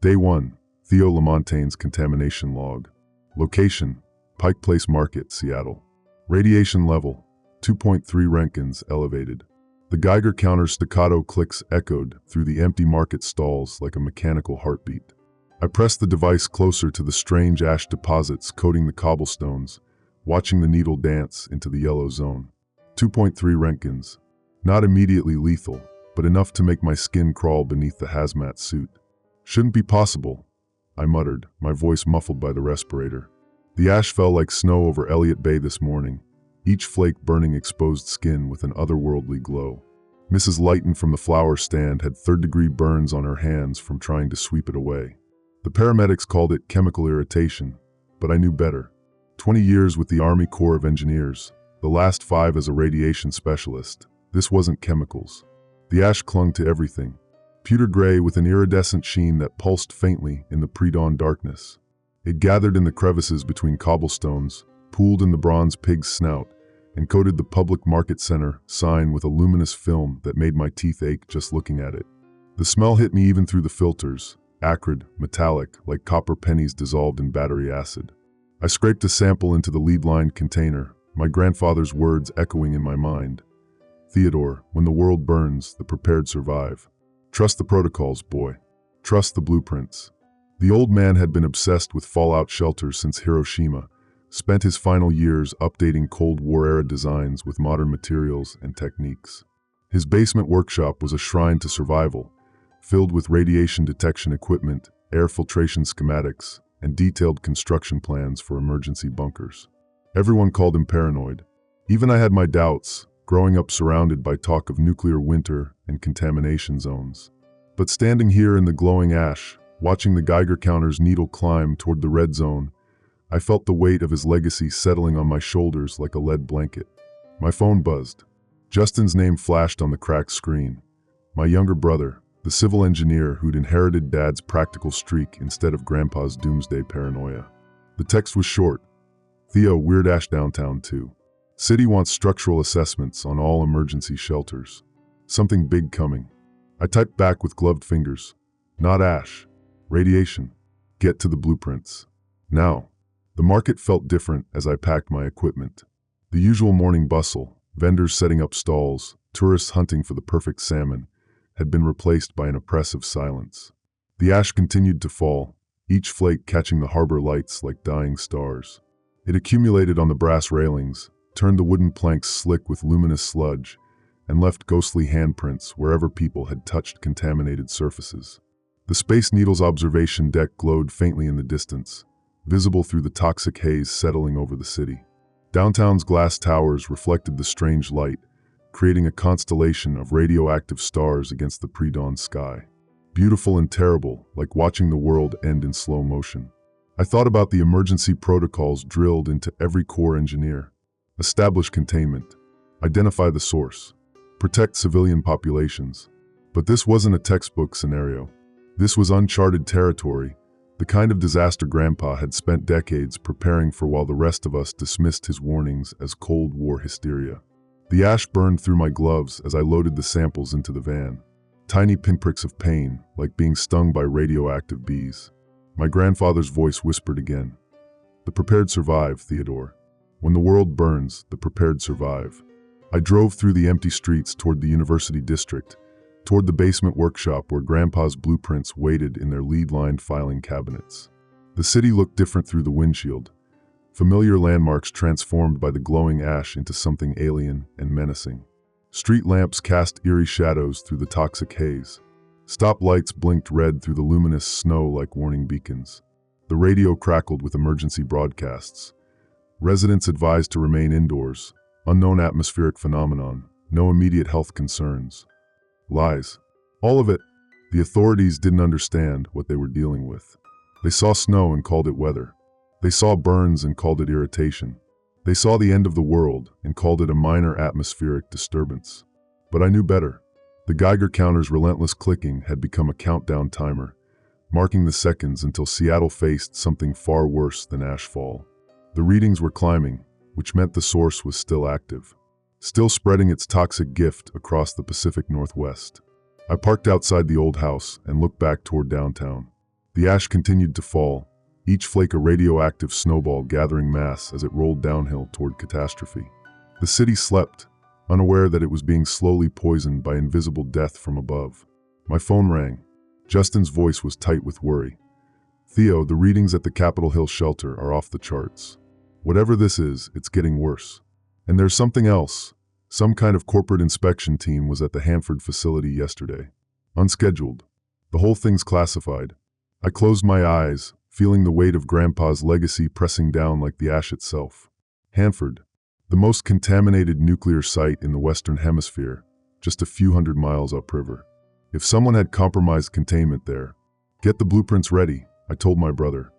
Day 1. Theo Lamontagne's contamination log. Location: Pike Place Market, Seattle. Radiation level: 2.3 Roentgens elevated. The Geiger counter's staccato clicks echoed through the empty market stalls like a mechanical heartbeat. I pressed the device closer to the strange ash deposits coating the cobblestones, watching the needle dance into the yellow zone. 2.3 Roentgens. Not immediately lethal, but enough to make my skin crawl beneath the hazmat suit. Shouldn't be possible, I muttered, my voice muffled by the respirator. The ash fell like snow over Elliott Bay this morning, each flake burning exposed skin with an otherworldly glow. Mrs. Lighton from the flower stand had third-degree burns on her hands from trying to sweep it away. The paramedics called it chemical irritation, but I knew better. 20 years with the Army Corps of Engineers, the last 5 as a radiation specialist. This wasn't chemicals. The ash clung to everything, pewter gray with an iridescent sheen that pulsed faintly in the pre-dawn darkness. It gathered in the crevices between cobblestones, pooled in the bronze pig's snout, and coated the public market center sign with a luminous film that made my teeth ache just looking at it. The smell hit me even through the filters, acrid, metallic, like copper pennies dissolved in battery acid. I scraped a sample into the lead-lined container, my grandfather's words echoing in my mind. Theodore, when the world burns, the prepared survive. Trust the protocols, boy. Trust the blueprints. The old man had been obsessed with fallout shelters since Hiroshima, spent his final years updating Cold War-era designs with modern materials and techniques. His basement workshop was a shrine to survival, filled with radiation detection equipment, air filtration schematics, and detailed construction plans for emergency bunkers. Everyone called him paranoid. Even I had my doubts, growing up surrounded by talk of nuclear winter and contamination zones. But standing here in the glowing ash, watching the Geiger counter's needle climb toward the red zone, I felt the weight of his legacy settling on my shoulders like a lead blanket. My phone buzzed. Justin's name flashed on the cracked screen. My younger brother, the civil engineer who'd inherited Dad's practical streak instead of Grandpa's doomsday paranoia. The text was short. Theo, Weird Ash downtown too. City wants structural assessments on all emergency shelters. Something big coming. I typed back with gloved fingers. Not ash. Radiation. Get to the blueprints. Now. The market felt different as I packed my equipment. The usual morning bustle, vendors setting up stalls, tourists hunting for the perfect salmon, had been replaced by an oppressive silence. The ash continued to fall, each flake catching the harbor lights like dying stars. It accumulated on the brass railings, turned the wooden planks slick with luminous sludge, and left ghostly handprints wherever people had touched contaminated surfaces. The Space Needle's observation deck glowed faintly in the distance, visible through the toxic haze settling over the city. Downtown's glass towers reflected the strange light, creating a constellation of radioactive stars against the pre-dawn sky. Beautiful and terrible, like watching the world end in slow motion. I thought about the emergency protocols drilled into every Corps engineer. Establish containment. Identify the source. Protect civilian populations. But this wasn't a textbook scenario. This was uncharted territory, the kind of disaster Grandpa had spent decades preparing for while the rest of us dismissed his warnings as Cold War hysteria. The ash burned through my gloves as I loaded the samples into the van. Tiny pinpricks of pain, like being stung by radioactive bees. My grandfather's voice whispered again. The prepared survive, Theodore. When the world burns, the prepared survive. I drove through the empty streets toward the University District, toward the basement workshop where Grandpa's blueprints waited in their lead-lined filing cabinets. The city looked different through the windshield, familiar landmarks transformed by the glowing ash into something alien and menacing. Street lamps cast eerie shadows through the toxic haze. Stop lights blinked red through the luminous snow like warning beacons. The radio crackled with emergency broadcasts. Residents advised to remain indoors. Unknown atmospheric phenomenon. No immediate health concerns. Lies. All of it. The authorities didn't understand what they were dealing with. They saw snow and called it weather. They saw burns and called it irritation. They saw the end of the world and called it a minor atmospheric disturbance. But I knew better. The Geiger counter's relentless clicking had become a countdown timer, marking the seconds until Seattle faced something far worse than ashfall. The readings were climbing, which meant the source was still active, still spreading its toxic gift across the Pacific Northwest. I parked outside the old house and looked back toward downtown. The ash continued to fall, each flake a radioactive snowball gathering mass as it rolled downhill toward catastrophe. The city slept, unaware that it was being slowly poisoned by invisible death from above. My phone rang. Justin's voice was tight with worry. "Theo, the readings at the Capitol Hill shelter are off the charts. Whatever this is, it's getting worse. And there's something else. Some kind of corporate inspection team was at the Hanford facility yesterday. Unscheduled. The whole thing's classified." I closed my eyes, feeling the weight of Grandpa's legacy pressing down like the ash itself. Hanford, the most contaminated nuclear site in the Western Hemisphere, just a few hundred miles upriver. If someone had compromised containment there, get the blueprints ready, I told my brother.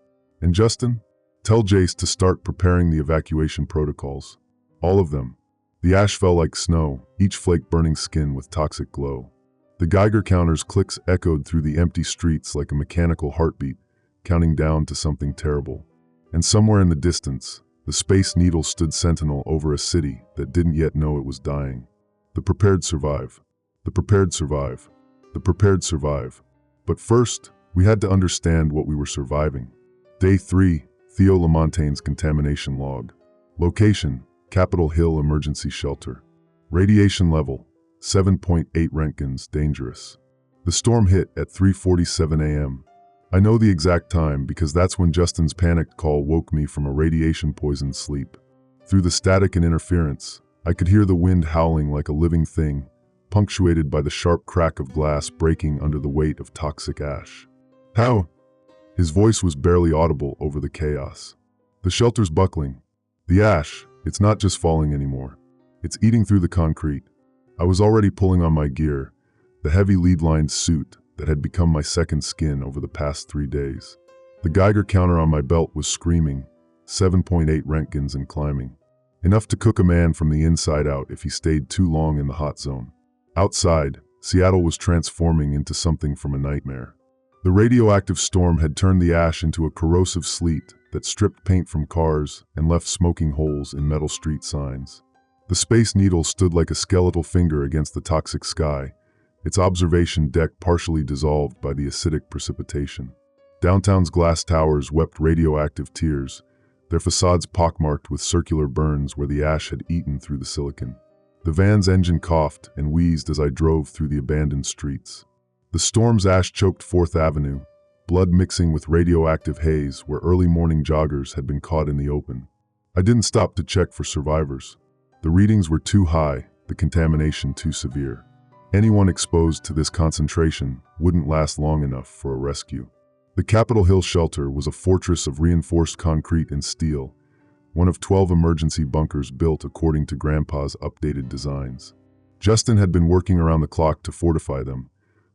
And Justin, tell Jace to start preparing the evacuation protocols. All of them. The ash fell like snow, each flake burning skin with toxic glow. The Geiger counter's clicks echoed through the empty streets like a mechanical heartbeat, counting down to something terrible. And somewhere in the distance, the Space Needle stood sentinel over a city that didn't yet know it was dying. The prepared survive. The prepared survive. The prepared survive. But first, we had to understand what we were surviving. Day 3, Theo Lamontagne's contamination log. Location, Capitol Hill Emergency Shelter. Radiation level, 7.8 Roentgens, dangerous. The storm hit at 3:47 a.m. I know the exact time because that's when Justin's panicked call woke me from a radiation-poisoned sleep. Through the static and interference, I could hear the wind howling like a living thing, punctuated by the sharp crack of glass breaking under the weight of toxic ash. "How?" His voice was barely audible over the chaos. "The shelter's buckling. The ash, it's not just falling anymore. It's eating through the concrete." I was already pulling on my gear, the heavy lead-lined suit that had become my second skin over the past 3 days. The Geiger counter on my belt was screaming, 7.8 Roentgens and climbing. Enough to cook a man from the inside out if he stayed too long in the hot zone. Outside, Seattle was transforming into something from a nightmare. The radioactive storm had turned the ash into a corrosive sleet that stripped paint from cars and left smoking holes in metal street signs. The Space Needle stood like a skeletal finger against the toxic sky, its observation deck partially dissolved by the acidic precipitation. Downtown's glass towers wept radioactive tears, their facades pockmarked with circular burns where the ash had eaten through the silicon. The van's engine coughed and wheezed as I drove through the abandoned streets. The storm's ash choked 4th Avenue, blood mixing with radioactive haze where early morning joggers had been caught in the open. I didn't stop to check for survivors. The readings were too high, the contamination too severe. Anyone exposed to this concentration wouldn't last long enough for a rescue. The Capitol Hill shelter was a fortress of reinforced concrete and steel, one of 12 emergency bunkers built according to Grandpa's updated designs. Justin had been working around the clock to fortify them,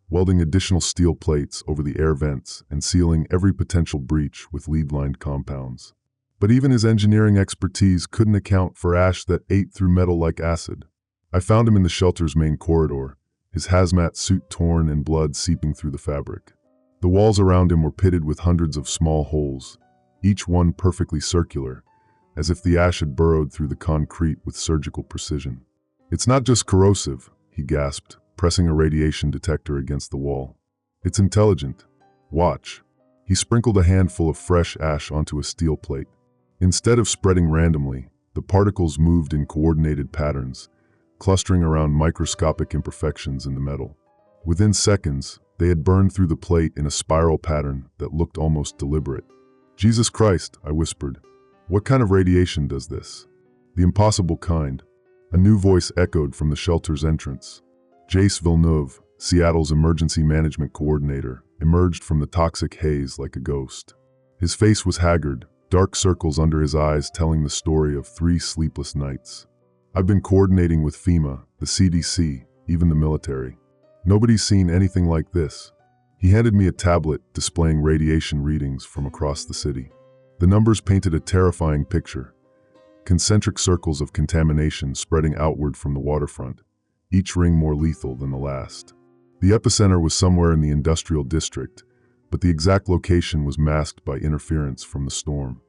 welding additional steel plates over the air vents and sealing every potential breach with lead-lined compounds. But even his engineering expertise couldn't account for ash that ate through metal like acid. I found him in the shelter's main corridor, his hazmat suit torn and blood seeping through the fabric. The walls around him were pitted with hundreds of small holes, each one perfectly circular, as if the ash had burrowed through the concrete with surgical precision. "It's not just corrosive," he gasped, pressing a radiation detector against the wall. "It's intelligent. Watch." He sprinkled a handful of fresh ash onto a steel plate. Instead of spreading randomly, the particles moved in coordinated patterns, clustering around microscopic imperfections in the metal. Within seconds, they had burned through the plate in a spiral pattern that looked almost deliberate. "Jesus Christ," I whispered. "What kind of radiation does this?" "The impossible kind." A new voice echoed from the shelter's entrance. Jace Villeneuve, Seattle's emergency management coordinator, emerged from the toxic haze like a ghost. His face was haggard, dark circles under his eyes telling the story of 3 sleepless nights. "I've been coordinating with FEMA, the CDC, even the military. Nobody's seen anything like this." He handed me a tablet displaying radiation readings from across the city. The numbers painted a terrifying picture. Concentric circles of contamination spreading outward from the waterfront, each ring more lethal than the last. The epicenter was somewhere in the industrial district, but the exact location was masked by interference from the storm.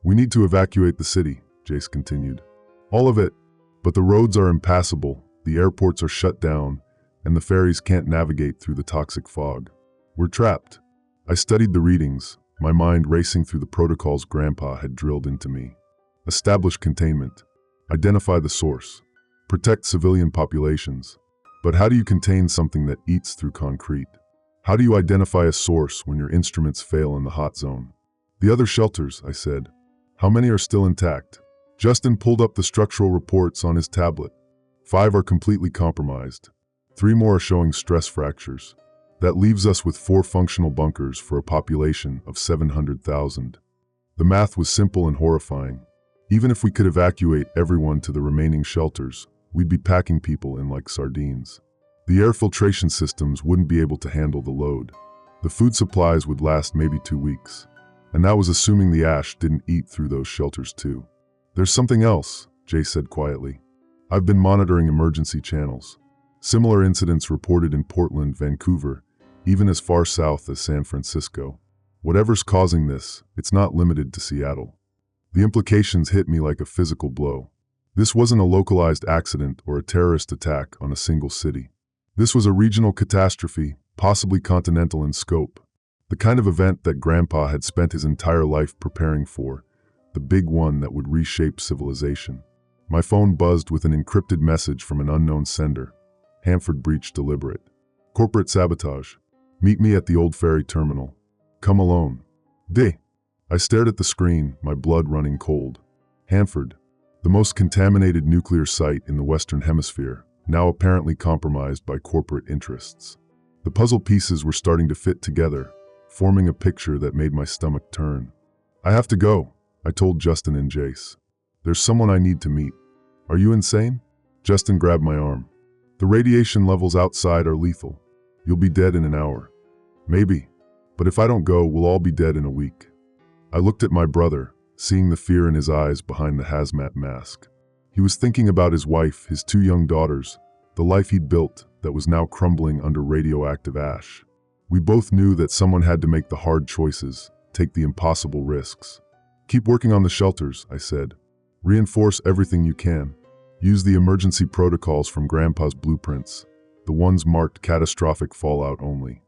"We need to evacuate the city," Jace continued. "All of it. But the roads are impassable, the airports are shut down, and the ferries can't navigate through the toxic fog. We're trapped." I studied the readings, my mind racing through the protocols Grandpa had drilled into me. Establish containment. Identify the source. Protect civilian populations. But how do you contain something that eats through concrete? How do you identify a source when your instruments fail in the hot zone? The other shelters, I said. How many are still intact? Justin pulled up the structural reports on his tablet. 5 are completely compromised. 3 more are showing stress fractures. That leaves us with 4 functional bunkers for a population of 700,000. The math was simple and horrifying. Even if we could evacuate everyone to the remaining shelters, we'd be packing people in like sardines. The air filtration systems wouldn't be able to handle the load. The food supplies would last maybe 2 weeks. And that was assuming the ash didn't eat through those shelters too. There's something else, Jay said quietly. I've been monitoring emergency channels. Similar incidents reported in Portland, Vancouver, even as far south as San Francisco. Whatever's causing this, it's not limited to Seattle. The implications hit me like a physical blow. This wasn't a localized accident or a terrorist attack on a single city. This was a regional catastrophe, possibly continental in scope. The kind of event that Grandpa had spent his entire life preparing for, the big one that would reshape civilization. My phone buzzed with an encrypted message from an unknown sender. Hanford breach deliberate. Corporate sabotage. Meet me at the old ferry terminal. Come alone. D. I stared at the screen, my blood running cold. Hanford, the most contaminated nuclear site in the Western Hemisphere, now apparently compromised by corporate interests. The puzzle pieces were starting to fit together, forming a picture that made my stomach turn. I have to go, I told Justin and Jace. There's someone I need to meet. Are you insane? Justin grabbed my arm. The radiation levels outside are lethal. You'll be dead in an hour. Maybe. But if I don't go, we'll all be dead in a week. I looked at my brother, seeing the fear in his eyes behind the hazmat mask. He was thinking about his wife, his 2 young daughters, the life he'd built that was now crumbling under radioactive ash. We both knew that someone had to make the hard choices, take the impossible risks. Keep working on the shelters, I said. Reinforce everything you can. Use the emergency protocols from Grandpa's blueprints, the ones marked catastrophic fallout only.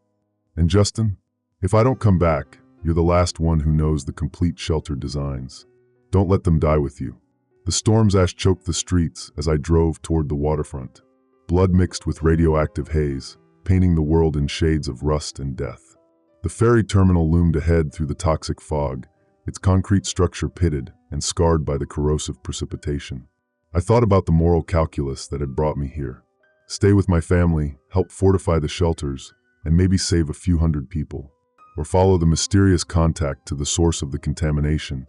And Justin, if I don't come back, you're the last one who knows the complete shelter designs. Don't let them die with you. The storm's ash choked the streets as I drove toward the waterfront. Blood mixed with radioactive haze, painting the world in shades of rust and death. The ferry terminal loomed ahead through the toxic fog, its concrete structure pitted and scarred by the corrosive precipitation. I thought about the moral calculus that had brought me here. Stay with my family, help fortify the shelters, and maybe save a few hundred people. Or follow the mysterious contact to the source of the contamination,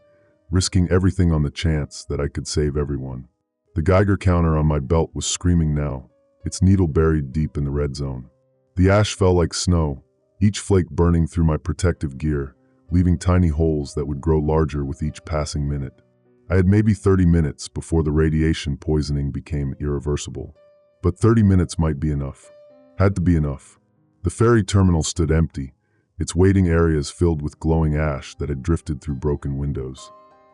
risking everything on the chance that I could save everyone. The Geiger counter on my belt was screaming now, its needle buried deep in the red zone. The ash fell like snow, each flake burning through my protective gear, leaving tiny holes that would grow larger with each passing minute. I had maybe 30 minutes before the radiation poisoning became irreversible. But 30 minutes might be enough. Had to be enough. The ferry terminal stood empty, its waiting areas filled with glowing ash that had drifted through broken windows.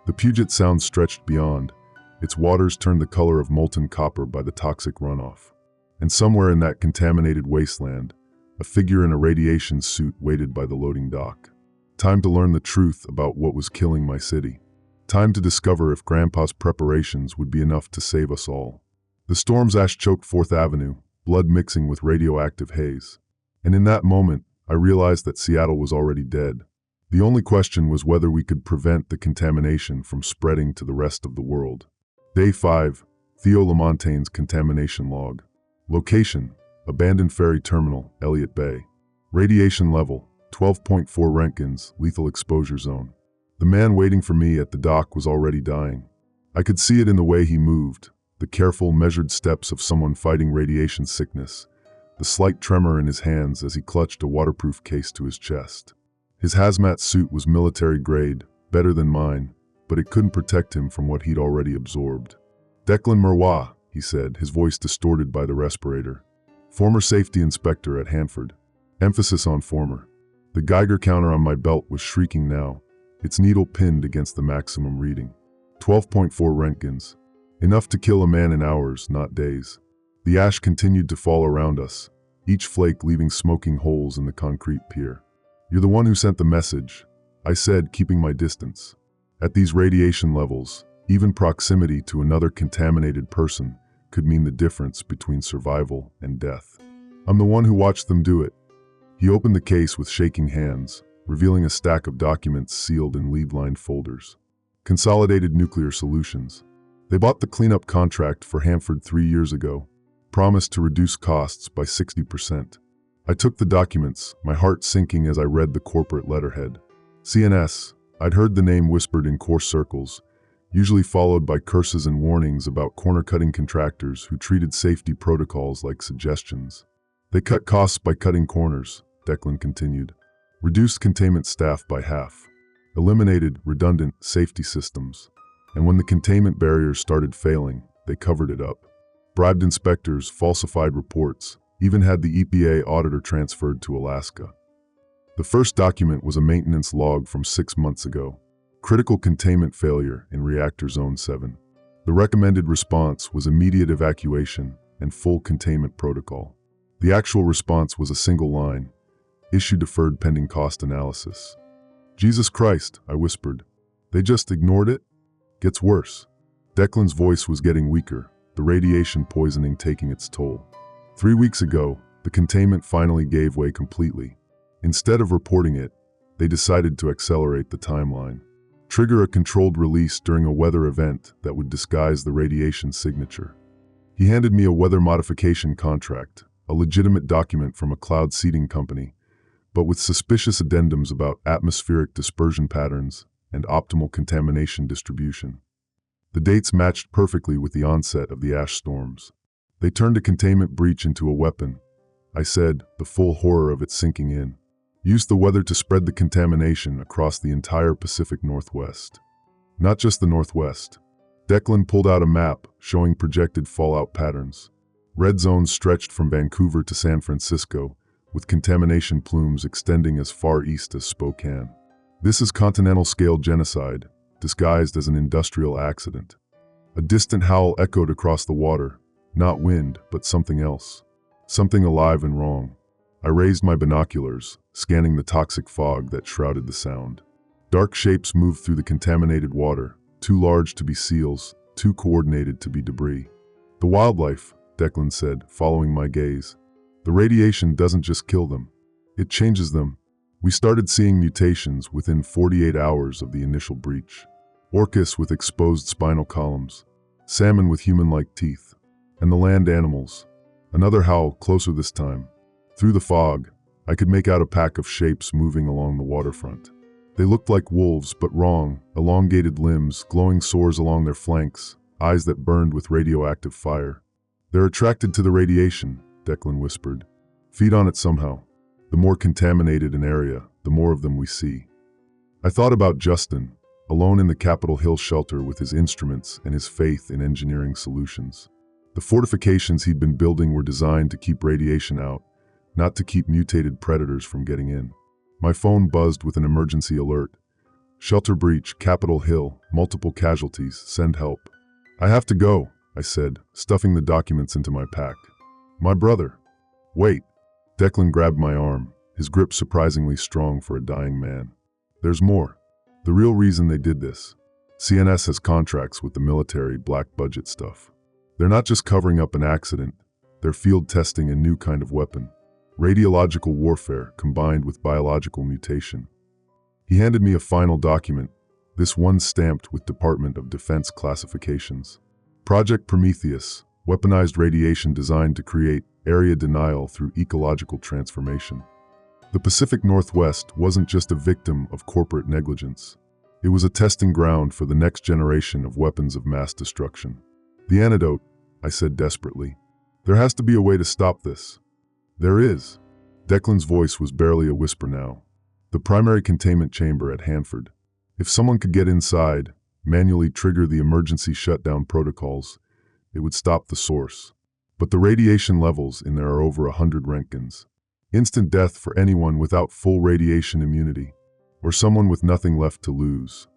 The Puget Sound stretched beyond, its waters turned the color of molten copper by the toxic runoff. And somewhere in that contaminated wasteland, a figure in a radiation suit waited by the loading dock. Time to learn the truth about what was killing my city. Time to discover if Grandpa's preparations would be enough to save us all. The storm's ash choked 4th Avenue, blood mixing with radioactive haze. And in that moment, I realized that Seattle was already dead. The only question was whether we could prevent the contamination from spreading to the rest of the world. Day 5, Theo Lamontagne's contamination log. Location, abandoned ferry terminal, Elliott Bay. Radiation level, 12.4 Roentgens, lethal exposure zone. The man waiting for me at the dock was already dying. I could see it in the way he moved, the careful, measured steps of someone fighting radiation sickness, the slight tremor in his hands as he clutched a waterproof case to his chest. His hazmat suit was military grade, better than mine, but it couldn't protect him from what he'd already absorbed. Declan Merwa, he said, his voice distorted by the respirator. Former safety inspector at Hanford. Emphasis on former. The Geiger counter on my belt was shrieking now, its needle pinned against the maximum reading. 12.4 Roentgens. Enough to kill a man in hours, not days. The ash continued to fall around us, each flake leaving smoking holes in the concrete pier. You're the one who sent the message, I said, keeping my distance. At these radiation levels, even proximity to another contaminated person could mean the difference between survival and death. I'm the one who watched them do it. He opened the case with shaking hands, revealing a stack of documents sealed in lead-lined folders. Consolidated Nuclear Solutions. They bought the cleanup contract for Hanford 3 years ago, promised to reduce costs by 60%. I took the documents, my heart sinking as I read the corporate letterhead. CNS, I'd heard the name whispered in coarse circles, usually followed by curses and warnings about corner-cutting contractors who treated safety protocols like suggestions. They cut costs by cutting corners, Declan continued. Reduced containment staff by half. Eliminated redundant safety systems. And when the containment barriers started failing, they covered it up. Bribed inspectors, falsified reports, even had the EPA auditor transferred to Alaska. The first document was a maintenance log from 6 months ago. Critical containment failure in Reactor Zone 7. The recommended response was immediate evacuation and full containment protocol. The actual response was a single line: issue deferred pending cost analysis. Jesus Christ, I whispered. They just ignored it? Gets worse. Declan's voice was getting weaker, the radiation poisoning taking its toll. 3 weeks ago, the containment finally gave way completely. Instead of reporting it, they decided to accelerate the timeline. Trigger a controlled release during a weather event that would disguise the radiation signature. He handed me a weather modification contract, a legitimate document from a cloud seeding company, but with suspicious addendums about atmospheric dispersion patterns and optimal contamination distribution. The dates matched perfectly with the onset of the ash storms. They turned a containment breach into a weapon, I said, the full horror of it sinking in. Used the weather to spread the contamination across the entire Pacific Northwest. Not just the Northwest. Declan pulled out a map showing projected fallout patterns. Red zones stretched from Vancouver to San Francisco, with contamination plumes extending as far east as Spokane. This is continental-scale genocide, disguised as an industrial accident. A distant howl echoed across the water, not wind, but something else. Something alive and wrong. I raised my binoculars, scanning the toxic fog that shrouded the sound. Dark shapes moved through the contaminated water, too large to be seals, too coordinated to be debris. The wildlife, Declan said, following my gaze. The radiation doesn't just kill them, it changes them. We started seeing mutations within 48 hours of the initial breach. Orcas with exposed spinal columns, salmon with human-like teeth, and the land animals. Another howl, closer this time. Through the fog, I could make out a pack of shapes moving along the waterfront. They looked like wolves, but wrong, elongated limbs, glowing sores along their flanks, eyes that burned with radioactive fire. They're attracted to the radiation, Declan whispered. Feed on it somehow. The more contaminated an area, the more of them we see. I thought about Justin, alone in the Capitol Hill shelter with his instruments and his faith in engineering solutions. The fortifications he'd been building were designed to keep radiation out, not to keep mutated predators from getting in. My phone buzzed with an emergency alert. Shelter breach, Capitol Hill, multiple casualties, send help. I have to go, I said, stuffing the documents into my pack. My brother. Wait. Declan grabbed my arm, his grip surprisingly strong for a dying man. There's more. The real reason they did this. CNS has contracts with the military, black budget stuff. They're not just covering up an accident, they're field testing a new kind of weapon. Radiological warfare combined with biological mutation. He handed me a final document, this one stamped with Department of Defense classifications. Project Prometheus, weaponized radiation designed to create area denial through ecological transformation. The Pacific Northwest wasn't just a victim of corporate negligence. It was a testing ground for the next generation of weapons of mass destruction. The antidote, I said desperately. There has to be a way to stop this. There is. Declan's voice was barely a whisper now. The primary containment chamber at Hanford. If someone could get inside, manually trigger the emergency shutdown protocols, it would stop the source. But the radiation levels in there are over 100 Roentgens. Instant death for anyone without full radiation immunity, or someone with nothing left to lose.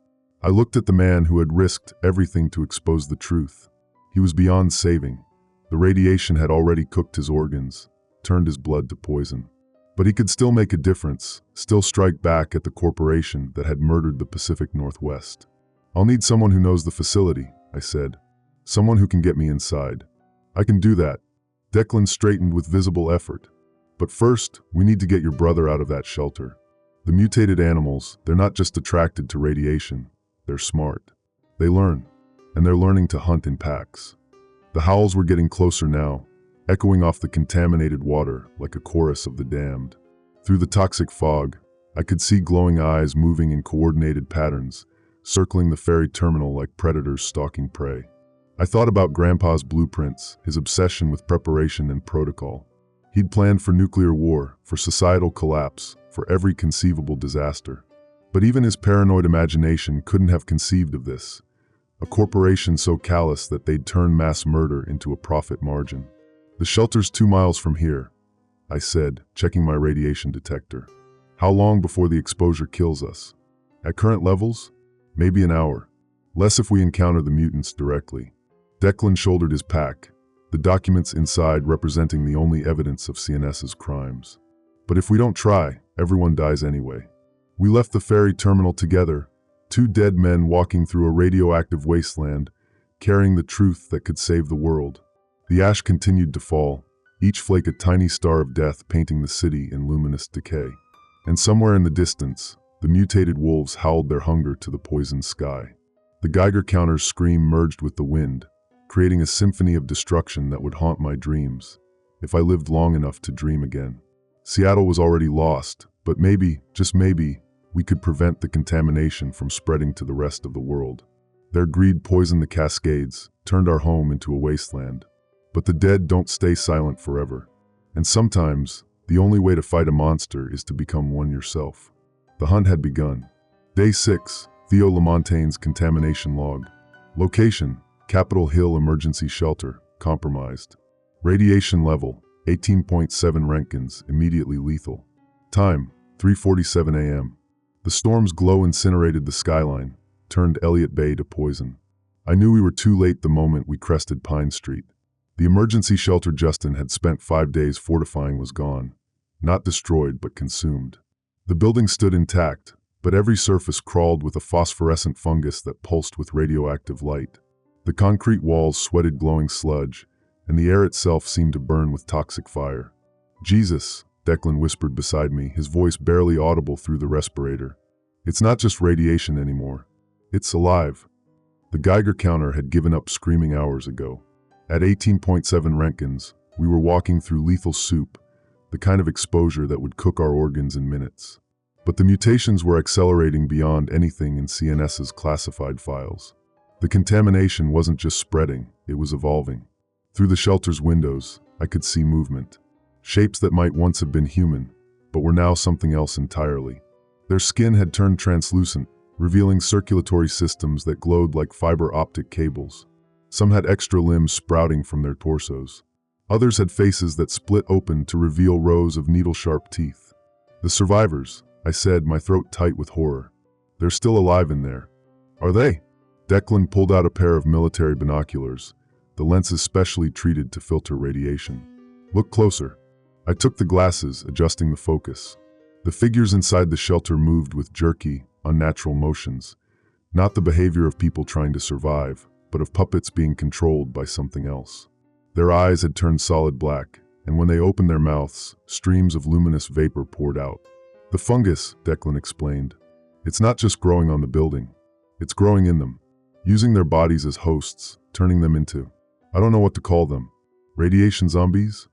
I looked at the man who had risked everything to expose the truth. He was beyond saving. The radiation had already cooked his organs, turned his blood to poison. But he could still make a difference, still strike back at the corporation that had murdered the Pacific Northwest. "I'll need someone who knows the facility," I said. "Someone who can get me inside." "I can do that." Declan straightened with visible effort. "But first, we need to get your brother out of that shelter. The mutated animals, they're not just attracted to radiation, they're smart. They learn, and they're learning to hunt in packs." The howls were getting closer now, echoing off the contaminated water like a chorus of the damned. Through the toxic fog, I could see glowing eyes moving in coordinated patterns, circling the ferry terminal like predators stalking prey. I thought about Grandpa's blueprints, his obsession with preparation and protocol. He'd planned for nuclear war, for societal collapse, for every conceivable disaster. But even his paranoid imagination couldn't have conceived of this. A corporation so callous that they'd turn mass murder into a profit margin. "The shelter's 2 miles from here," I said, checking my radiation detector. "How long before the exposure kills us?" "At current levels? Maybe an hour. Less if we encounter the mutants directly." Declan shouldered his pack, the documents inside representing the only evidence of CNS's crimes. "But if we don't try, everyone dies anyway." We left the ferry terminal together, 2 dead men walking through a radioactive wasteland, carrying the truth that could save the world. The ash continued to fall, each flake a tiny star of death painting the city in luminous decay. And somewhere in the distance, the mutated wolves howled their hunger to the poisoned sky. The Geiger counter's scream merged with the wind, creating a symphony of destruction that would haunt my dreams, if I lived long enough to dream again. Seattle was already lost, but maybe, just maybe, we could prevent the contamination from spreading to the rest of the world. Their greed poisoned the Cascades, turned our home into a wasteland. But the dead don't stay silent forever. And sometimes, the only way to fight a monster is to become one yourself. The hunt had begun. Day 6, Theo Lamontaine's contamination log. Location, Capitol Hill Emergency Shelter, compromised. Radiation level, 18.7 Roentgens, immediately lethal. Time, 3:47 a.m. The storm's glow incinerated the skyline, turned Elliott Bay to poison. I knew we were too late the moment we crested Pine Street. The emergency shelter Justin had spent 5 days fortifying was gone. Not destroyed, but consumed. The building stood intact, but every surface crawled with a phosphorescent fungus that pulsed with radioactive light. The concrete walls sweated glowing sludge, and the air itself seemed to burn with toxic fire. "Jesus," Declan whispered beside me, his voice barely audible through the respirator. "It's not just radiation anymore. It's alive." The Geiger counter had given up screaming hours ago. At 18.7 Roentgens, we were walking through lethal soup, the kind of exposure that would cook our organs in minutes. But the mutations were accelerating beyond anything in CNS's classified files. The contamination wasn't just spreading, it was evolving. Through the shelter's windows, I could see movement. Shapes that might once have been human, but were now something else entirely. Their skin had turned translucent, revealing circulatory systems that glowed like fiber optic cables. Some had extra limbs sprouting from their torsos. Others had faces that split open to reveal rows of needle-sharp teeth. "The survivors," I said, my throat tight with horror. "They're still alive in there." "Are they?" Declan pulled out a pair of military binoculars, the lenses specially treated to filter radiation. "Look closer." I took the glasses, adjusting the focus. The figures inside the shelter moved with jerky, unnatural motions, not the behavior of people trying to survive, but of puppets being controlled by something else. Their eyes had turned solid black, and when they opened their mouths, streams of luminous vapor poured out. "The fungus," Declan explained. "It's not just growing on the building. It's growing in them, using their bodies as hosts, turning them into, I don't know what to call them, radiation zombies?"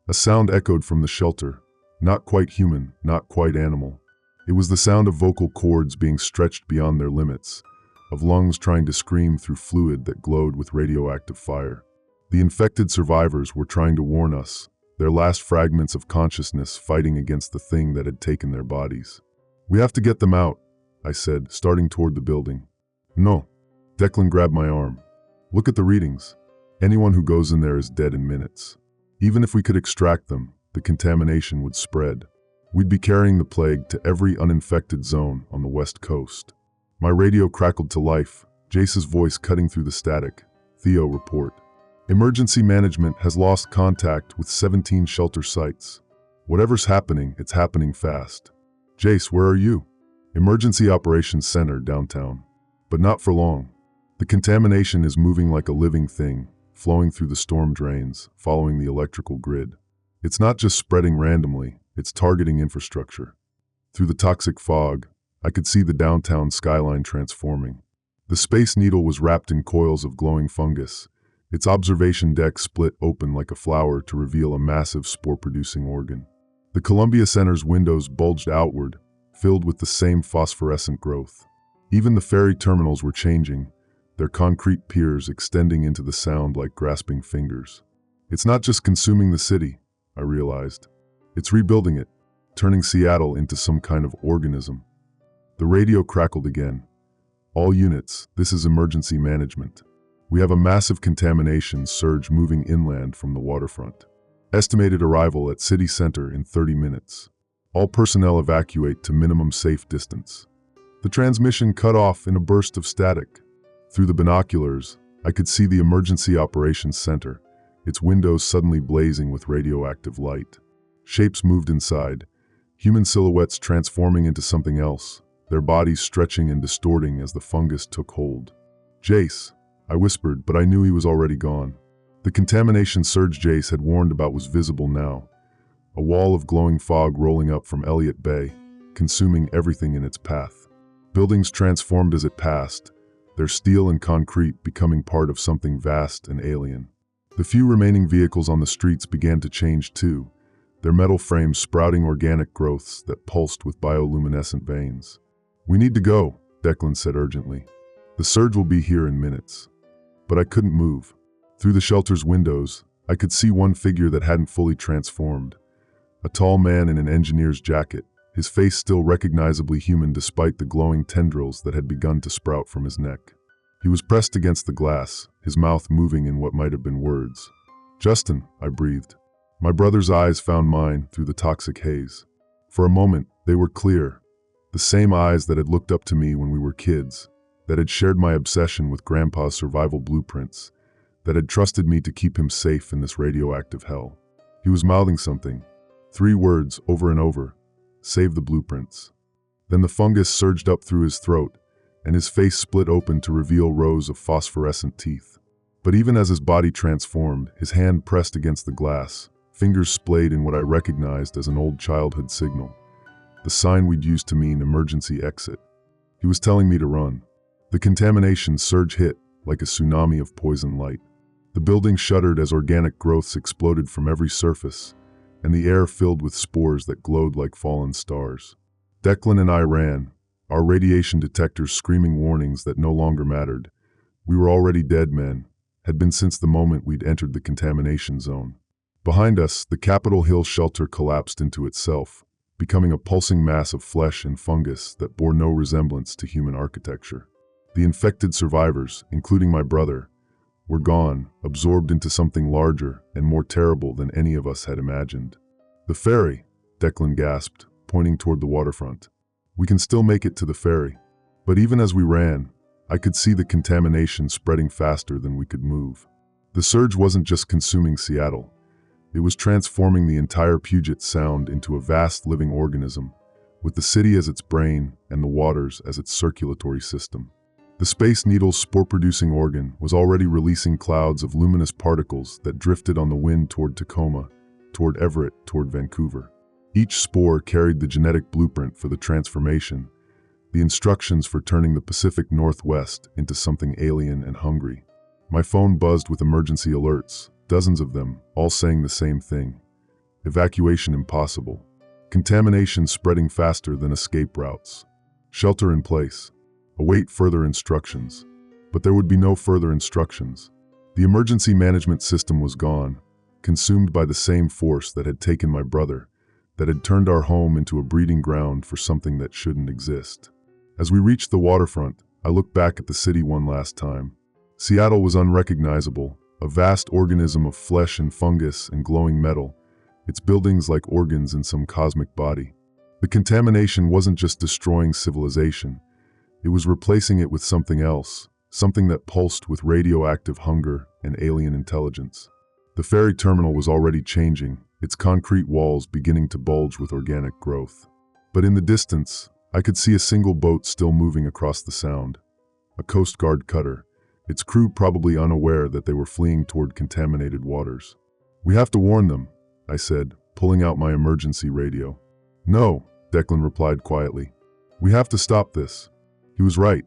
A sound echoed from the shelter, not quite human, not quite animal. It was the sound of vocal cords being stretched beyond their limits, of lungs trying to scream through fluid that glowed with radioactive fire. The infected survivors were trying to warn us, their last fragments of consciousness fighting against the thing that had taken their bodies. "We have to get them out," I said, starting toward the building. "No." Declan grabbed my arm. "Look at the readings. Anyone who goes in there is dead in minutes. Even if we could extract them, the contamination would spread. We'd be carrying the plague to every uninfected zone on the West Coast." My radio crackled to life, Jace's voice cutting through the static. "Theo, report. Emergency management has lost contact with 17 shelter sites. Whatever's happening, it's happening fast. Jace, where are you? Emergency Operations Center, downtown. But not for long. The contamination is moving like a living thing, flowing through the storm drains, following the electrical grid. It's not just spreading randomly, it's targeting infrastructure. Through the toxic fog, I could see the downtown skyline transforming. The Space Needle was wrapped in coils of glowing fungus. Its observation deck split open like a flower to reveal a massive spore-producing organ. The Columbia Center's windows bulged outward, filled with the same phosphorescent growth. Even the ferry terminals were changing, their concrete piers extending into the sound like grasping fingers. It's not just consuming the city, I realized. It's rebuilding it, turning Seattle into some kind of organism. The radio crackled again. All units, this is emergency management. We have a massive contamination surge moving inland from the waterfront. Estimated arrival at city center in 30 minutes. All personnel evacuate to minimum safe distance. The transmission cut off in a burst of static. Through the binoculars, I could see the Emergency Operations Center, its windows suddenly blazing with radioactive light. Shapes moved inside, human silhouettes transforming into something else, their bodies stretching and distorting as the fungus took hold. Jace, I whispered, but I knew he was already gone. The contamination surge Jace had warned about was visible now, a wall of glowing fog rolling up from Elliott Bay, consuming everything in its path. Buildings transformed as it passed, their steel and concrete becoming part of something vast and alien. The few remaining vehicles on the streets began to change too, their metal frames sprouting organic growths that pulsed with bioluminescent veins. "We need to go," Declan said urgently. "The surge will be here in minutes." But I couldn't move. Through the shelter's windows, I could see one figure that hadn't fully transformed. A tall man in an engineer's jacket, his face still recognizably human despite the glowing tendrils that had begun to sprout from his neck. He was pressed against the glass, his mouth moving in what might have been words. "Justin," I breathed. My brother's eyes found mine through the toxic haze. For a moment, they were clear, the same eyes that had looked up to me when we were kids, that had shared my obsession with Grandpa's survival blueprints, that had trusted me to keep him safe in this radioactive hell. He was mouthing something, 3 words over and over: "Save the blueprints." Then the fungus surged up through his throat, and his face split open to reveal rows of phosphorescent teeth. But even as his body transformed, his hand pressed against the glass, fingers splayed in what I recognized as an old childhood signal, the sign we'd used to mean emergency exit. He was telling me to run. The contamination surge hit like a tsunami of poison light. The building shuddered as organic growths exploded from every surface, and the air filled with spores that glowed like fallen stars. Declan and I ran, our radiation detectors screaming warnings that no longer mattered. We were already dead men, had been since the moment we'd entered the contamination zone. Behind us, the Capitol Hill shelter collapsed into itself, becoming a pulsing mass of flesh and fungus that bore no resemblance to human architecture. The infected survivors, including my brother, were gone, absorbed into something larger and more terrible than any of us had imagined. "The ferry," Declan gasped, pointing toward the waterfront. "We can still make it to the ferry." But even as we ran, I could see the contamination spreading faster than we could move. The surge wasn't just consuming Seattle. It was transforming the entire Puget Sound into a vast living organism, with the city as its brain and the waters as its circulatory system. The Space Needle's spore-producing organ was already releasing clouds of luminous particles that drifted on the wind toward Tacoma, toward Everett, toward Vancouver. Each spore carried the genetic blueprint for the transformation, the instructions for turning the Pacific Northwest into something alien and hungry. My phone buzzed with emergency alerts, dozens of them, all saying the same thing: evacuation impossible. Contamination spreading faster than escape routes. Shelter in place. Await further instructions. But there would be no further instructions. The emergency management system was gone, consumed by the same force that had taken my brother, that had turned our home into a breeding ground for something that shouldn't exist. As we reached the waterfront, I looked back at the city one last time. Seattle was unrecognizable, a vast organism of flesh and fungus and glowing metal, its buildings like organs in some cosmic body. The contamination wasn't just destroying civilization, it was replacing it with something else, something that pulsed with radioactive hunger and alien intelligence. The ferry terminal was already changing, its concrete walls beginning to bulge with organic growth. But in the distance, I could see a single boat still moving across the Sound, a Coast Guard cutter, its crew probably unaware that they were fleeing toward contaminated waters. "We have to warn them," I said, pulling out my emergency radio. "No," Declan replied quietly. "We have to stop this." He was right.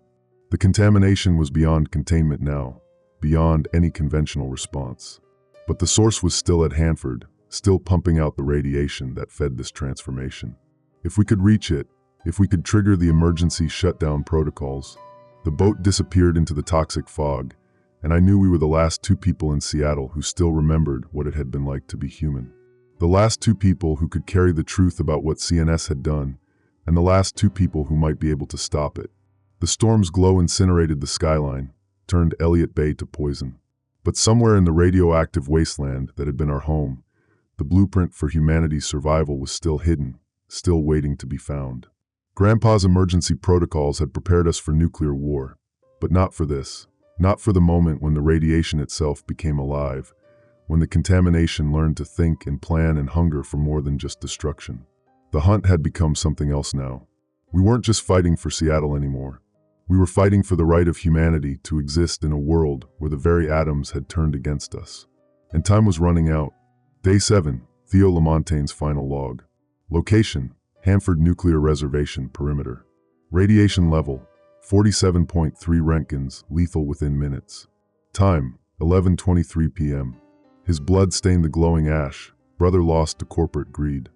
The contamination was beyond containment now, beyond any conventional response. But the source was still at Hanford, still pumping out the radiation that fed this transformation. If we could reach it, if we could trigger the emergency shutdown protocols. The boat disappeared into the toxic fog, and I knew we were the last two people in Seattle who still remembered what it had been like to be human. The last two people who could carry the truth about what CNS had done, and the last two people who might be able to stop it. The storm's glow incinerated the skyline, turned Elliott Bay to poison. But somewhere in the radioactive wasteland that had been our home, the blueprint for humanity's survival was still hidden, still waiting to be found. Grandpa's emergency protocols had prepared us for nuclear war, but not for this. Not for the moment when the radiation itself became alive, when the contamination learned to think and plan and hunger for more than just destruction. The hunt had become something else now. We weren't just fighting for Seattle anymore. We were fighting for the right of humanity to exist in a world where the very atoms had turned against us. And time was running out. Day 7, Theo Lamontagne's final log. Location, Hanford Nuclear Reservation Perimeter. Radiation level, 47.3 Roentgens, lethal within minutes. Time, 11:23 p.m. His blood stained the glowing ash, brother lost to corporate greed.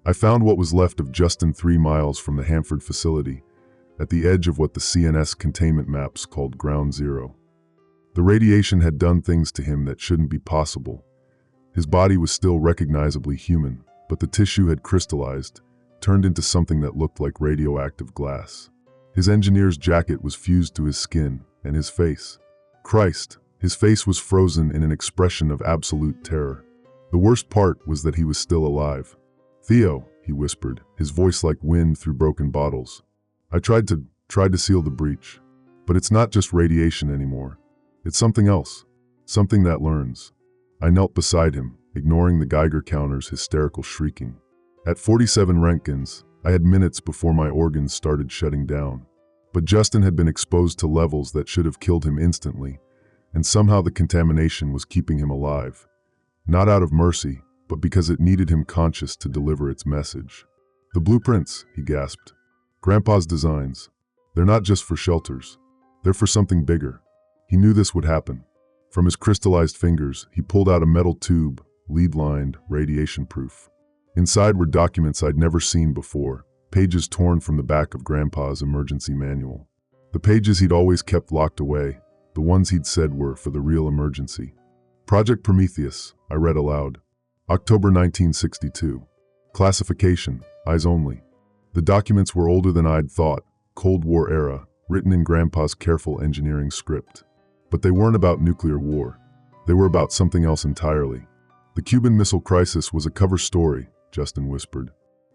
I found what was left of Justin 3 miles from the Hanford facility, at the edge of what the CNS containment maps called Ground Zero. The radiation had done things to him that shouldn't be possible. His body was still recognizably human, but the tissue had crystallized, turned into something that looked like radioactive glass. His engineer's jacket was fused to his skin, and his face. Christ, his face was frozen in an expression of absolute terror. The worst part was that he was still alive. "Theo," he whispered, his voice like wind through broken bottles. "I tried to seal the breach. But it's not just radiation anymore. It's something else. Something that learns." I knelt beside him, ignoring the Geiger counter's hysterical shrieking. At 47 Roentgens, I had minutes before my organs started shutting down. But Justin had been exposed to levels that should have killed him instantly, and somehow the contamination was keeping him alive. Not out of mercy, but because it needed him conscious to deliver its message. "The blueprints," he gasped. "Grandpa's designs. They're not just for shelters. They're for something bigger." He knew this would happen. From his crystallized fingers, he pulled out a metal tube, lead-lined, radiation-proof. Inside were documents I'd never seen before, pages torn from the back of Grandpa's emergency manual. The pages he'd always kept locked away, the ones he'd said were for the real emergency. "Project Prometheus," I read aloud. "October 1962. Classification, eyes only." The documents were older than I'd thought, Cold War era, written in Grandpa's careful engineering script. But they weren't about nuclear war. They were about something else entirely. "The Cuban Missile Crisis was a cover story," Justin whispered.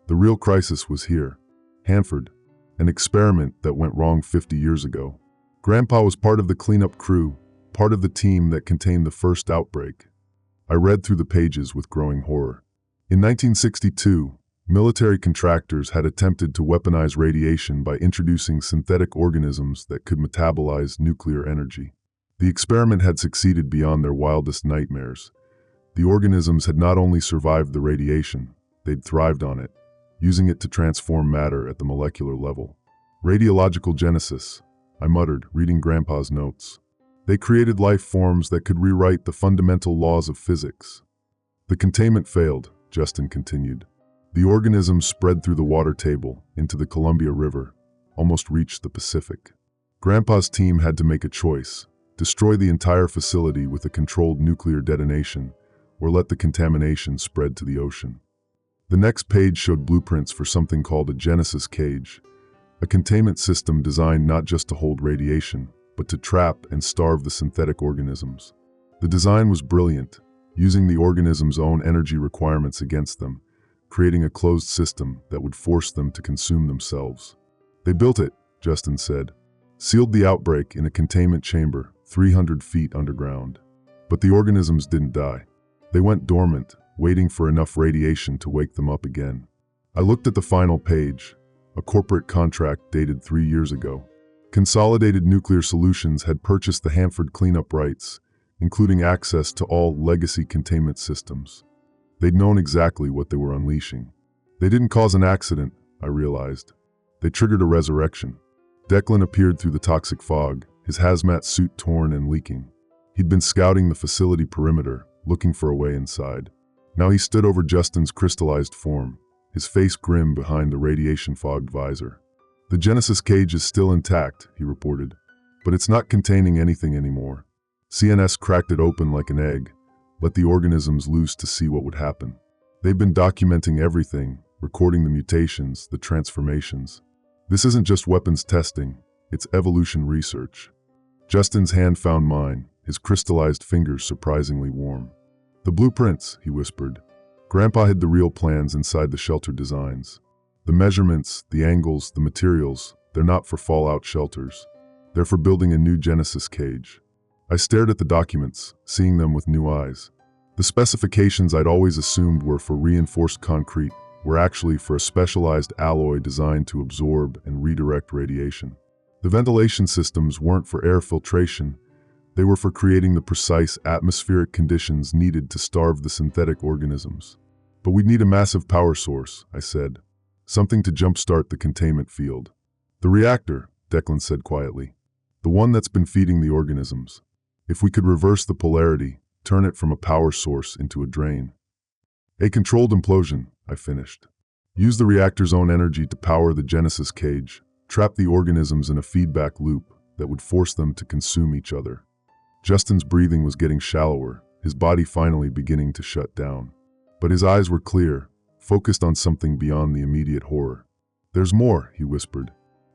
"The real crisis was here. Hanford. An experiment that went wrong 50 years ago. Grandpa was part of the cleanup crew, part of the team that contained the first outbreak." I read through the pages with growing horror. In 1962, military contractors had attempted to weaponize radiation by introducing synthetic organisms that could metabolize nuclear energy. The experiment had succeeded beyond their wildest nightmares. The organisms had not only survived the radiation, they'd thrived on it, using it to transform matter at the molecular level. "Radiological genesis," I muttered, reading Grandpa's notes. "They created life forms that could rewrite the fundamental laws of physics." "The containment failed," Justin continued. "The organisms spread through the water table, into the Columbia River, almost reached the Pacific. Grandpa's team had to make a choice: destroy the entire facility with a controlled nuclear detonation, or let the contamination spread to the ocean." The next page showed blueprints for something called a Genesis cage, a containment system designed not just to hold radiation, but to trap and starve the synthetic organisms. The design was brilliant, using the organisms' own energy requirements against them, creating a closed system that would force them to consume themselves. "They built it," Justin said. "Sealed the outbreak in a containment chamber 300 feet underground. But the organisms didn't die. They went dormant, waiting for enough radiation to wake them up again. I looked at the final page, a corporate contract dated 3 years ago. Consolidated Nuclear Solutions had purchased the Hanford cleanup rights, including access to all legacy containment systems. They'd known exactly what they were unleashing. They didn't cause an accident, I realized. They triggered a resurrection. Declan appeared through the toxic fog, his hazmat suit torn and leaking. He'd been scouting the facility perimeter, looking for a way inside. Now he stood over Justin's crystallized form, his face grim behind the radiation-fogged visor. "The Genesis cage is still intact," he reported, "but it's not containing anything anymore. CNS cracked it open like an egg, let the organisms loose to see what would happen. They've been documenting everything, recording the mutations, the transformations. This isn't just weapons testing, it's evolution research." Justin's hand found mine, his crystallized fingers surprisingly warm. "The blueprints," he whispered. "Grandpa hid the real plans inside the shelter designs. The measurements, the angles, the materials, they're not for fallout shelters. They're for building a new Genesis cage." I stared at the documents, seeing them with new eyes. The specifications I'd always assumed were for reinforced concrete were actually for a specialized alloy designed to absorb and redirect radiation. The ventilation systems weren't for air filtration, they were for creating the precise atmospheric conditions needed to starve the synthetic organisms. "But we'd need a massive power source," I said. "Something to jumpstart the containment field." "The reactor," Declan said quietly. "The one that's been feeding the organisms. If we could reverse the polarity, turn it from a power source into a drain." "A controlled implosion," I finished. "Use the reactor's own energy to power the Genesis cage, trap the organisms in a feedback loop that would force them to consume each other." Justin's breathing was getting shallower, his body finally beginning to shut down. But his eyes were clear, focused on something beyond the immediate horror. "There's more," he whispered.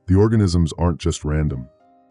"The organisms aren't just random.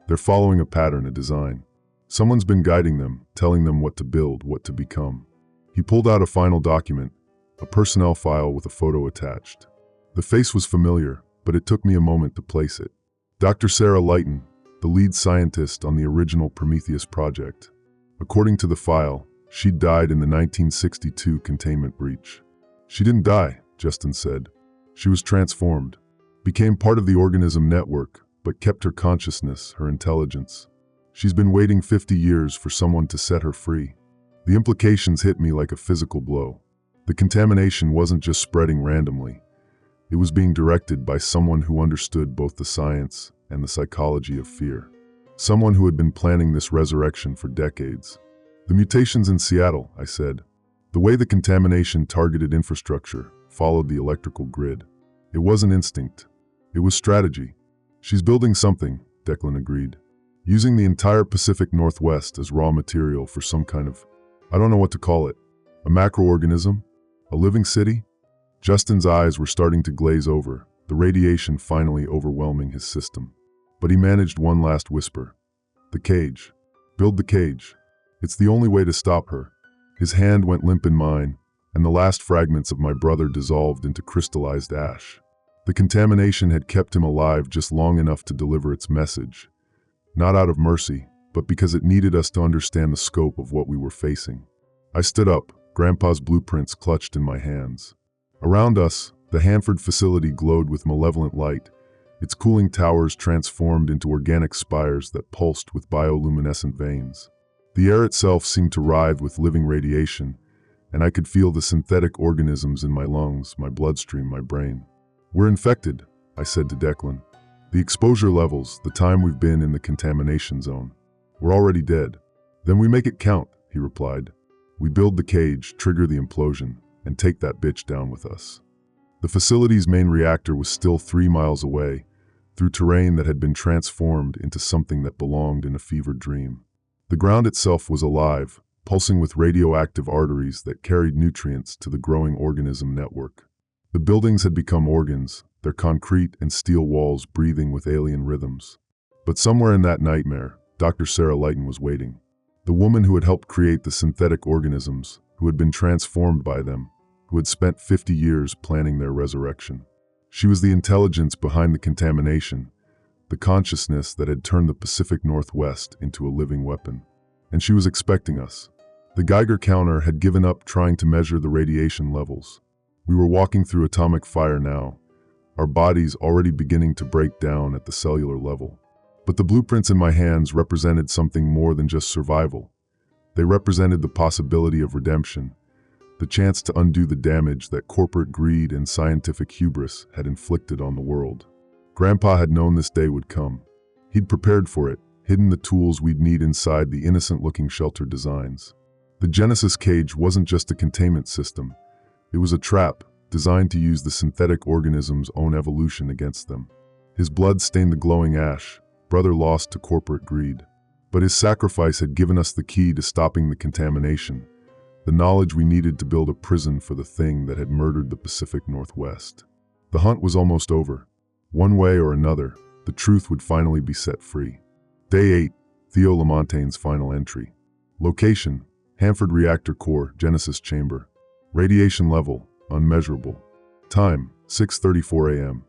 They're following a pattern, a design. Someone's been guiding them, telling them what to build, what to become." He pulled out a final document, a personnel file with a photo attached. The face was familiar, but it took me a moment to place it. Dr. Sarah Lighton, the lead scientist on the original Prometheus project. According to the file, she died in the 1962 containment breach. "She didn't die," Justin said. "She was transformed, became part of the organism network, but kept her consciousness, her intelligence. She's been waiting 50 years for someone to set her free." The implications hit me like a physical blow. The contamination wasn't just spreading randomly. It was being directed by someone who understood both the science and the psychology of fear. Someone who had been planning this resurrection for decades. "The mutations in Seattle," I said. "The way the contamination targeted infrastructure, followed the electrical grid. It wasn't instinct. It was strategy." "She's building something," Declan agreed. "Using the entire Pacific Northwest as raw material for some kind of, I don't know what to call it. A macroorganism? A living city?" Justin's eyes were starting to glaze over, the radiation finally overwhelming his system. But he managed one last whisper. "The cage. Build the cage. It's the only way to stop her." His hand went limp in mine, and the last fragments of my brother dissolved into crystallized ash. The contamination had kept him alive just long enough to deliver its message. Not out of mercy, but because it needed us to understand the scope of what we were facing. I stood up, Grandpa's blueprints clutched in my hands. Around us, the Hanford facility glowed with malevolent light, its cooling towers transformed into organic spires that pulsed with bioluminescent veins. The air itself seemed to writhe with living radiation, and I could feel the synthetic organisms in my lungs, my bloodstream, my brain. "We're infected," I said to Declan. "The exposure levels, the time we've been in the contamination zone. We're already dead." "Then we make it count," he replied. "We build the cage, trigger the implosion, and take that bitch down with us." The facility's main reactor was still 3 miles away, through terrain that had been transformed into something that belonged in a fevered dream. The ground itself was alive, pulsing with radioactive arteries that carried nutrients to the growing organism network. The buildings had become organs, their concrete and steel walls breathing with alien rhythms. But somewhere in that nightmare, Dr. Sarah Lighton was waiting. The woman who had helped create the synthetic organisms, who had been transformed by them, who had spent 50 years planning their resurrection. She was the intelligence behind the contamination, the consciousness that had turned the Pacific Northwest into a living weapon. And she was expecting us. The Geiger counter had given up trying to measure the radiation levels. We were walking through atomic fire now, our bodies already beginning to break down at the cellular level. But the blueprints in my hands represented something more than just survival. They represented the possibility of redemption, the chance to undo the damage that corporate greed and scientific hubris had inflicted on the world. Grandpa had known this day would come. He'd prepared for it, hidden the tools we'd need inside the innocent-looking shelter designs. The Genesis cage wasn't just a containment system. It was a trap, designed to use the synthetic organism's own evolution against them. His blood stained the glowing ash, brother lost to corporate greed. But his sacrifice had given us the key to stopping the contamination, the knowledge we needed to build a prison for the thing that had murdered the Pacific Northwest. The hunt was almost over. One way or another, the truth would finally be set free. Day 8, Theo Lamontagne's final entry. Location, Hanford Reactor Core, Genesis Chamber. Radiation level, unmeasurable. Time, 6:34 a.m.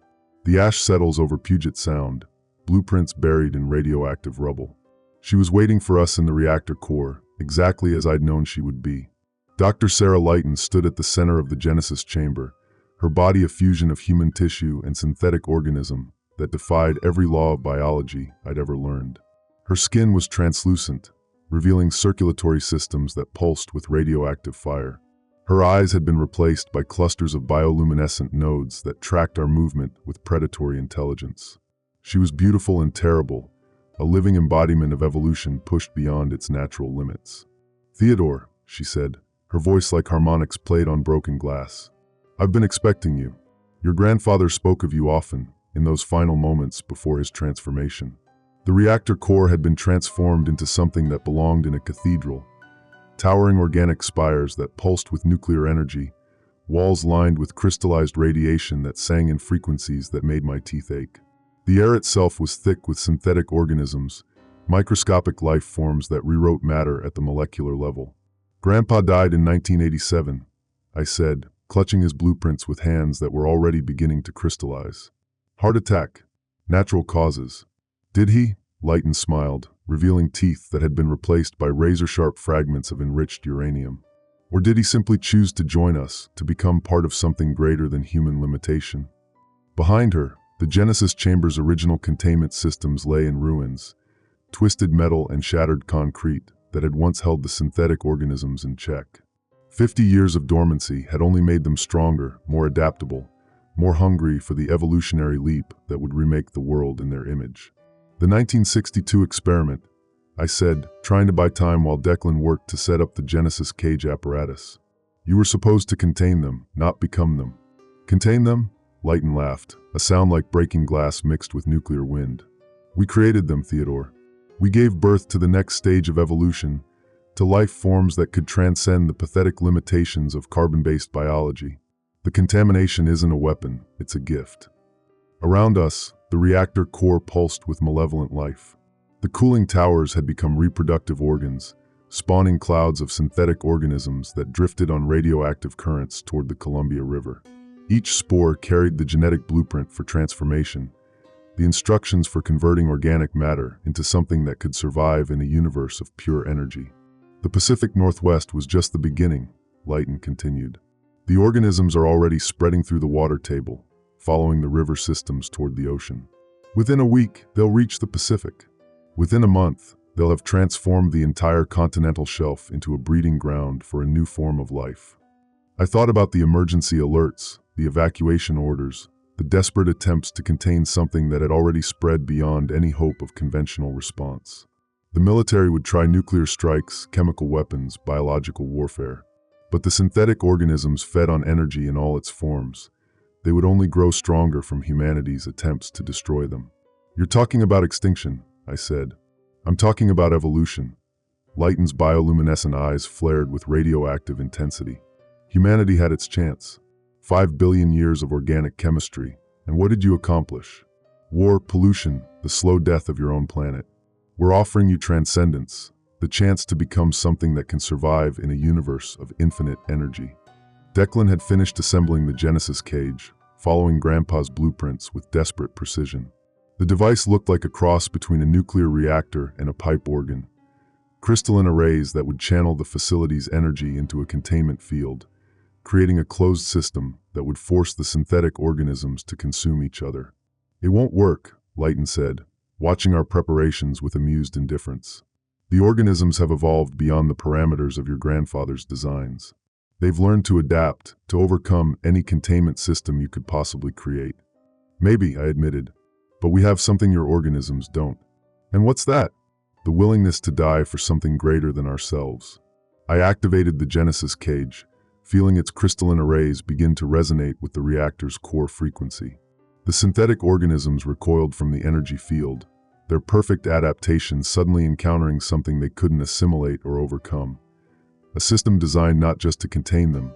The ash settles over Puget Sound, blueprints buried in radioactive rubble. She was waiting for us in the reactor core, exactly as I'd known she would be. Dr. Sarah Lighton stood at the center of the Genesis chamber, her body a fusion of human tissue and synthetic organism that defied every law of biology I'd ever learned. Her skin was translucent, revealing circulatory systems that pulsed with radioactive fire. Her eyes had been replaced by clusters of bioluminescent nodes that tracked our movement with predatory intelligence. She was beautiful and terrible, a living embodiment of evolution pushed beyond its natural limits. "Theodore," she said, her voice like harmonics played on broken glass. "I've been expecting you. Your grandfather spoke of you often, in those final moments before his transformation." The reactor core had been transformed into something that belonged in a cathedral. Towering organic spires that pulsed with nuclear energy, walls lined with crystallized radiation that sang in frequencies that made my teeth ache. The air itself was thick with synthetic organisms, microscopic life forms that rewrote matter at the molecular level. "Grandpa died in 1987, I said, clutching his blueprints with hands that were already beginning to crystallize. "Heart attack. Natural causes." "Did he?" Lighton smiled, revealing teeth that had been replaced by razor-sharp fragments of enriched uranium. "Or did he simply choose to join us, to become part of something greater than human limitation?" Behind her, the Genesis chamber's original containment systems lay in ruins, twisted metal and shattered concrete that had once held the synthetic organisms in check. 50 years of dormancy had only made them stronger, more adaptable, more hungry for the evolutionary leap that would remake the world in their image. "The 1962 experiment," I said, trying to buy time while Declan worked to set up the Genesis cage apparatus. "You were supposed to contain them, not become them." "Contain them?" Lighton laughed, a sound like breaking glass mixed with nuclear wind. "We created them, Theodore. We gave birth to the next stage of evolution, to life forms that could transcend the pathetic limitations of carbon-based biology. The contamination isn't a weapon, it's a gift." Around us, the reactor core pulsed with malevolent life. The cooling towers had become reproductive organs, spawning clouds of synthetic organisms that drifted on radioactive currents toward the Columbia River. Each spore carried the genetic blueprint for transformation, the instructions for converting organic matter into something that could survive in a universe of pure energy. "The Pacific Northwest was just the beginning," Lighton continued. "The organisms are already spreading through the water table, following the river systems toward the ocean. Within a week, they'll reach the Pacific. Within a month, they'll have transformed the entire continental shelf into a breeding ground for a new form of life." I thought about the emergency alerts, the evacuation orders, the desperate attempts to contain something that had already spread beyond any hope of conventional response. The military would try nuclear strikes, chemical weapons, biological warfare. But the synthetic organisms fed on energy in all its forms. They would only grow stronger from humanity's attempts to destroy them. "You're talking about extinction," I said. "I'm talking about evolution." Lighton's bioluminescent eyes flared with radioactive intensity. "Humanity had its chance. 5 billion years of organic chemistry. And what did you accomplish? War, pollution, the slow death of your own planet. We're offering you transcendence, the chance to become something that can survive in a universe of infinite energy." Declan had finished assembling the Genesis cage, following Grandpa's blueprints with desperate precision. The device looked like a cross between a nuclear reactor and a pipe organ, crystalline arrays that would channel the facility's energy into a containment field, creating a closed system that would force the synthetic organisms to consume each other. "It won't work," Lighton said, watching our preparations with amused indifference. "The organisms have evolved beyond the parameters of your grandfather's designs. They've learned to adapt, to overcome any containment system you could possibly create." "Maybe," I admitted, "but we have something your organisms don't." "And what's that?" "The willingness to die for something greater than ourselves." I activated the Genesis cage, feeling its crystalline arrays begin to resonate with the reactor's core frequency. The synthetic organisms recoiled from the energy field, their perfect adaptation suddenly encountering something they couldn't assimilate or overcome. A system designed not just to contain them,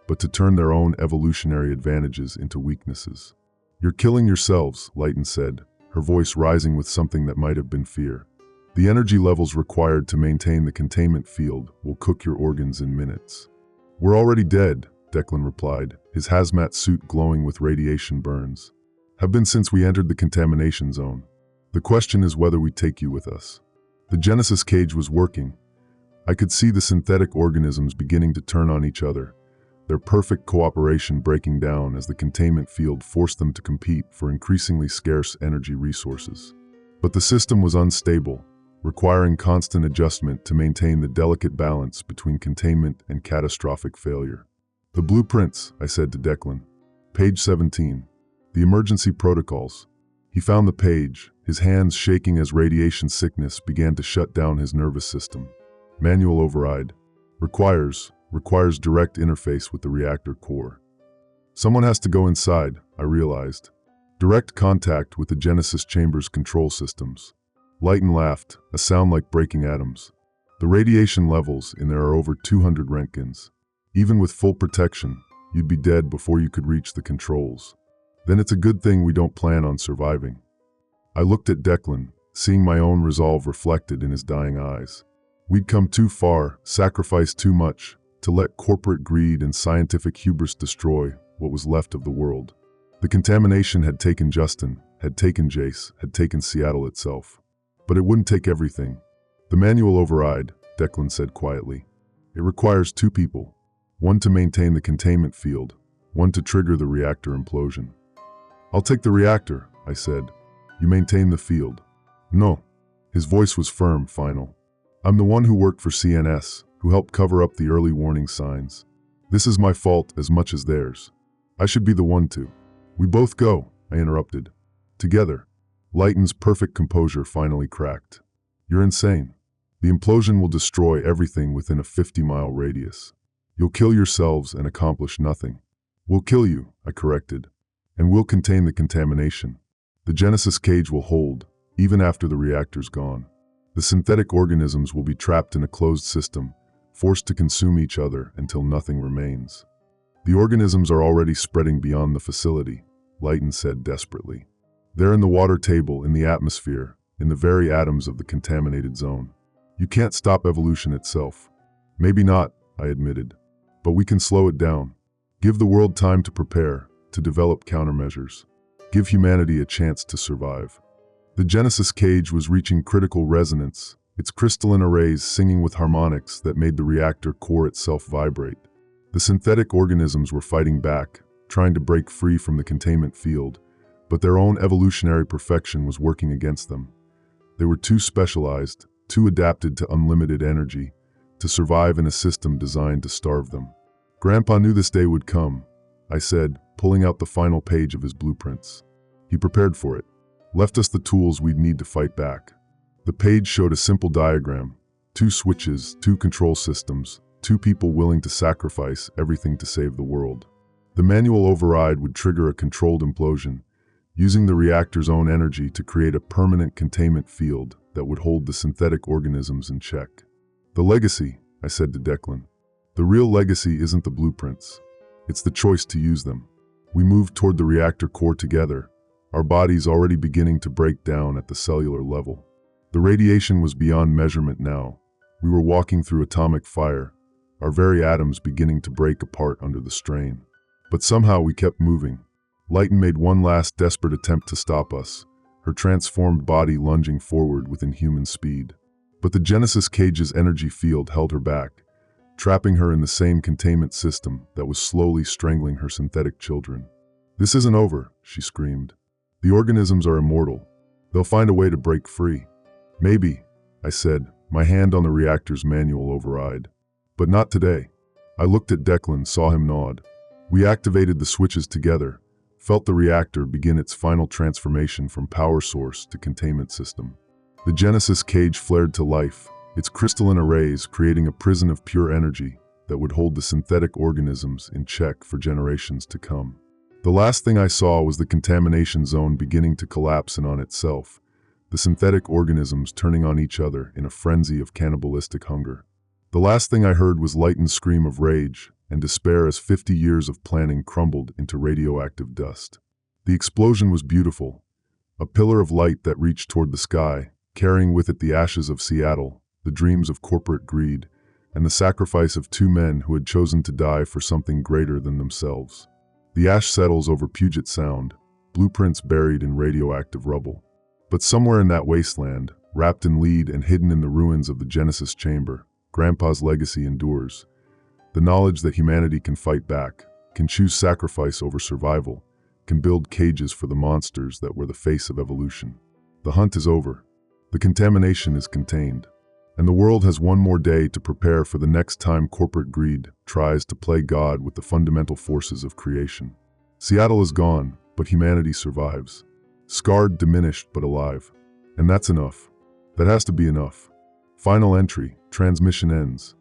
but to turn their own evolutionary advantages into weaknesses. "You're killing yourselves," Lighton said, her voice rising with something that might have been fear. "The energy levels required to maintain the containment field will cook your organs in minutes." "We're already dead," Declan replied, his hazmat suit glowing with radiation burns. "Have been since we entered the contamination zone. The question is whether we take you with us." The Genesis cage was working. I could see the synthetic organisms beginning to turn on each other, their perfect cooperation breaking down as the containment field forced them to compete for increasingly scarce energy resources. But the system was unstable, requiring constant adjustment to maintain the delicate balance between containment and catastrophic failure. "The blueprints," I said to Declan. "Page 17. The emergency protocols." He found the page, his hands shaking as radiation sickness began to shut down his nervous system. "Manual override. Requires direct interface with the reactor core." "Someone has to go inside," I realized. "Direct contact with the Genesis chamber's control systems." Lighton laughed, a sound like breaking atoms. "The radiation levels in there are over 200 Roentgens. Even with full protection, you'd be dead before you could reach the controls. Then it's a good thing we don't plan on surviving." I looked at Declan, seeing my own resolve reflected in his dying eyes. We'd come too far, sacrificed too much, to let corporate greed and scientific hubris destroy what was left of the world. The contamination had taken Justin, had taken Jace, had taken Seattle itself. But it wouldn't take everything. "The manual override," Declan said quietly. "It requires 2 people. One to maintain the containment field, one to trigger the reactor implosion." "I'll take the reactor," I said. "You maintain the field." "No." His voice was firm, final. "I'm the one who worked for CNS, who helped cover up the early warning signs. This is my fault as much as theirs. I should be the one to." "We both go," I interrupted. "Together." Lighton's perfect composure finally cracked. "You're insane. The implosion will destroy everything within a 50-mile radius. You'll kill yourselves and accomplish nothing." "We'll kill you," I corrected. "And we'll contain the contamination. The Genesis cage will hold, even after the reactor's gone. The synthetic organisms will be trapped in a closed system, forced to consume each other until nothing remains." "The organisms are already spreading beyond the facility," Lighton said desperately. "They're in the water table, in the atmosphere, in the very atoms of the contaminated zone. You can't stop evolution itself." "Maybe not," I admitted. "But we can slow it down. Give the world time to prepare, to develop countermeasures. Give humanity a chance to survive." The Genesis cage was reaching critical resonance, its crystalline arrays singing with harmonics that made the reactor core itself vibrate. The synthetic organisms were fighting back, trying to break free from the containment field, but their own evolutionary perfection was working against them. They were too specialized, too adapted to unlimited energy, to survive in a system designed to starve them. "Grandpa knew this day would come," I said, pulling out the final page of his blueprints. "He prepared for it, left us the tools we'd need to fight back." The page showed a simple diagram: 2 switches, 2 control systems, 2 people willing to sacrifice everything to save the world. The manual override would trigger a controlled implosion, using the reactor's own energy to create a permanent containment field that would hold the synthetic organisms in check. "The legacy," I said to Declan. "The real legacy isn't the blueprints. It's the choice to use them." We moved toward the reactor core together, our bodies already beginning to break down at the cellular level. The radiation was beyond measurement now. We were walking through atomic fire, our very atoms beginning to break apart under the strain. But somehow we kept moving. Lighton made one last desperate attempt to stop us, her transformed body lunging forward with inhuman speed. But the Genesis cage's energy field held her back, trapping her in the same containment system that was slowly strangling her synthetic children. "This isn't over," she screamed. "The organisms are immortal. They'll find a way to break free." "Maybe," I said, my hand on the reactor's manual override. "But not today." I looked at Declan, saw him nod. We activated the switches together, felt the reactor begin its final transformation from power source to containment system. The Genesis cage flared to life, its crystalline arrays creating a prison of pure energy that would hold the synthetic organisms in check for generations to come. The last thing I saw was the contamination zone beginning to collapse in on itself, the synthetic organisms turning on each other in a frenzy of cannibalistic hunger. The last thing I heard was Lighton's scream of rage and despair as 50 years of planning crumbled into radioactive dust. The explosion was beautiful, a pillar of light that reached toward the sky, carrying with it the ashes of Seattle, the dreams of corporate greed, and the sacrifice of two men who had chosen to die for something greater than themselves. The ash settles over Puget Sound, blueprints buried in radioactive rubble. But somewhere in that wasteland, wrapped in lead and hidden in the ruins of the Genesis chamber, Grandpa's legacy endures. The knowledge that humanity can fight back, can choose sacrifice over survival, can build cages for the monsters that were the face of evolution. The hunt is over. The contamination is contained. And the world has one more day to prepare for the next time corporate greed tries to play God with the fundamental forces of creation. Seattle is gone, but humanity survives. Scarred, diminished, but alive. And that's enough. That has to be enough. Final entry, transmission ends.